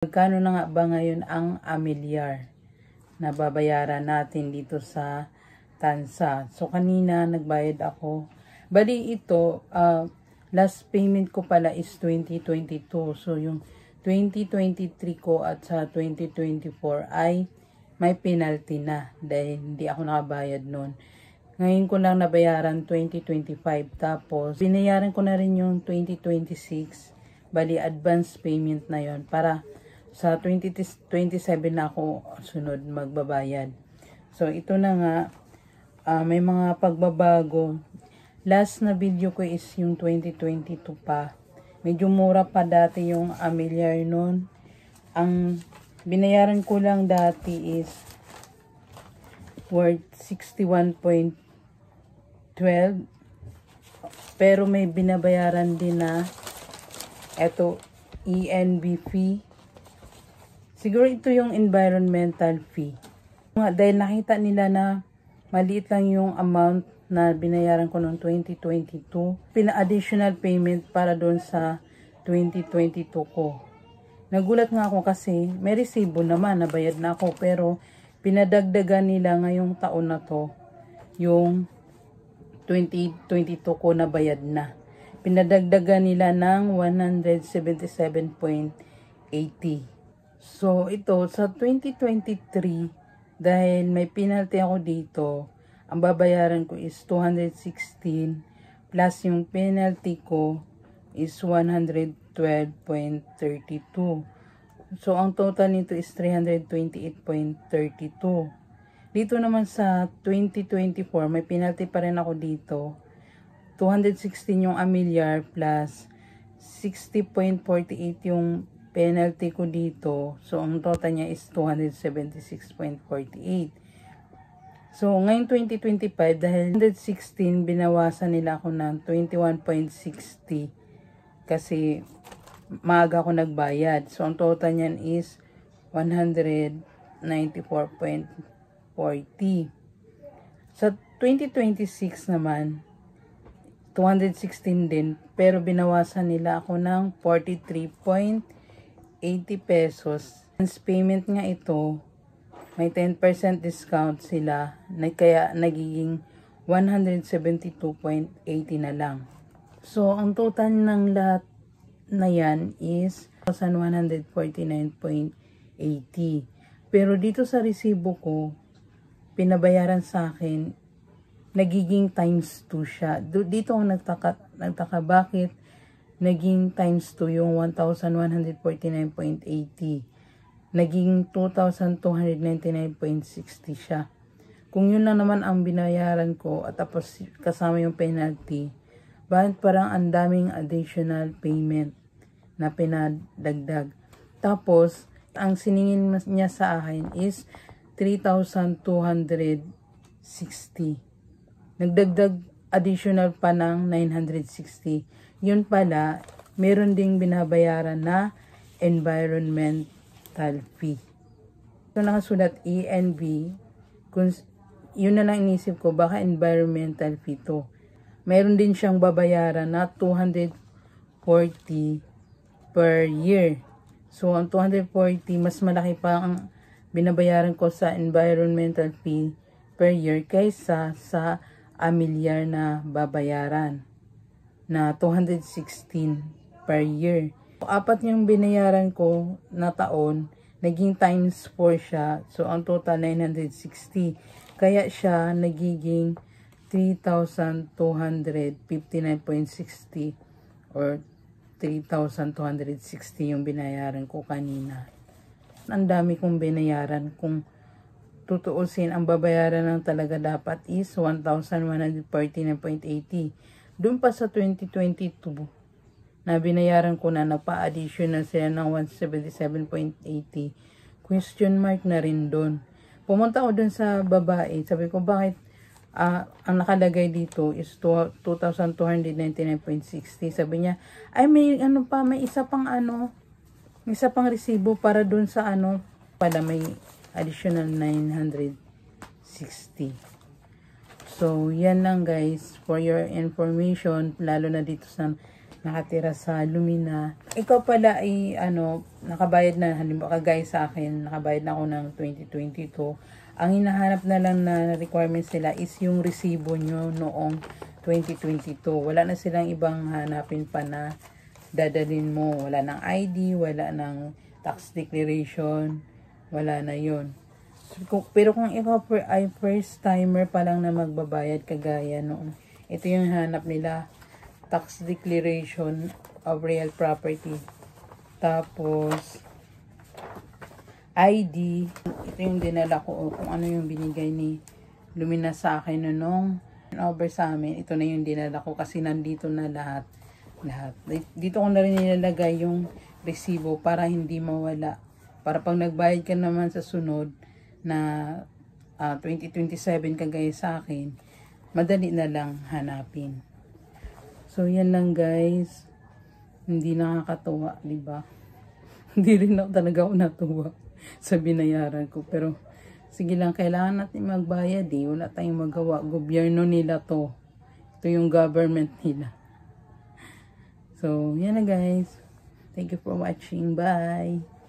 Magkano na nga ba ngayon ang amilyar na babayaran natin dito sa Tansa? So, kanina nagbayad ako. Bali ito, last payment ko pala is 2022. So, yung 2023 ko at sa 2024 ay may penalty na dahil hindi ako nakabayad nun. Ngayon ko lang nabayaran 2025. Tapos, binayaran ko na rin yung 2026. Bali, advance payment na yon para sa 2027 na ako sunod magbabayad. So, ito na nga, may mga pagbabago. Last na video ko is yung 2022 pa. Medyo mura pa dati yung amilyar nun. Ang binayaran ko lang dati is worth 61.12. Pero may binabayaran din na eto, ENB fee. Siguro ito yung environmental fee. Dahil nakita nila na maliit lang yung amount na binayaran ko noong 2022. Pina-additional payment para doon sa 2022 ko. Nagulat nga ako kasi may resibo naman, nabayad na ako. Pero pinadagdagan nila ngayong taon na to yung 2022 ko nabayad na. Pinadagdagan nila ng 177.80. So, ito, sa 2023, dahil may penalty ako dito, ang babayaran ko is 216, plus yung penalty ko is 112.32. So, ang total nito is 328.32. Dito naman sa 2024, may penalty pa rin ako dito. 216 yung amilyar plus 60.48 yung penalty ko dito. So, ang total niya is 276.48. So, ngayon 2025, dahil 116, binawasan nila ako ng 21.60 kasi maaga ako nagbayad. So, ang total niyan is 194.40. Sa 2026 naman, 216 din, pero binawasan nila ako ng 43.80 pesos. Once payment nga ito, may 10% discount sila, kaya nagiging 172.80 na lang. So, ang total ng lahat na yan is 1,149.80. Pero dito sa resibo ko, pinabayaran sa akin, nagiging times 2 siya. Dito ako nagtaka bakit naging times 2 yung 1,149.80. Naging 2,299.60 siya. Kung yun lang naman ang binayaran ko at tapos kasama yung penalty, bakit parang ang daming additional payment na pinadagdag. Tapos, ang siningin niya sa akin is 3,260. Nagdagdag additional pa ng 960. Yun pala, meron ding binabayaran na environmental fee. Ito nakasulat ENB. Kung yun na lang inisip ko, baka environmental fee to. Meron din siyang babayaran na 240 per year. So, ang 240, mas malaki pa ang binabayaran ko sa environmental fee per year kaysa sa amilyar na babayaran na 216 per year. Apat yung binayaran ko na taon, naging times 4 siya. So, ang total 960. Kaya siya nagiging 3,259.60 or 3,260 yung binayaran ko kanina. Ang dami kong binayaran. Kung tutuusin, ang babayaran lang talaga dapat is 1,149.80. Doon pa sa 2022, na binayaran ko na, nagpa-additional sila ng 177.80. Question mark na rin doon. Pumunta ako doon sa babae. Sabi ko, bakit ang nakalagay dito is 2,299.60. Sabi niya, ay may ano pa, may isa pang resibo para doon sa pala may additional 960. So, yan lang guys, for your information, lalo na dito sa nakatira sa Lumina. Ikaw pala ay nakabayad na, halimbawa kagaya sa akin, nakabayad na ako ng 2022. Ang hinahanap na lang na requirements nila is yung resibo nyo noong 2022. Wala na silang ibang hanapin pa na dadalhin mo. Wala ng ID, wala ng tax declaration, wala na yun. Pero kung ikaw ay first timer pa lang na magbabayad kagaya noon, ito yung hanap nila, tax declaration of real property. Tapos, ID, ito yung dinala ko, kung ano yung binigay ni Lumina sa akin nung over sa amin. Ito na yung dinala ko kasi nandito na lahat. Dito ko na rin nilalagay yung resibo para hindi mawala. Para pag nagbayad ka naman sa sunod na 2027 kagaya sa akin, madali na lang hanapin. So, yan lang guys. Hindi nakakatuwa, di ba? Hindi rin ako talaga natuwa sa binayaran ko. Pero, sige lang, kailangan natin magbayad eh. Wala tayong magawa. Gobyerno nila to. Ito yung government nila. So, yan na guys. Thank you for watching. Bye!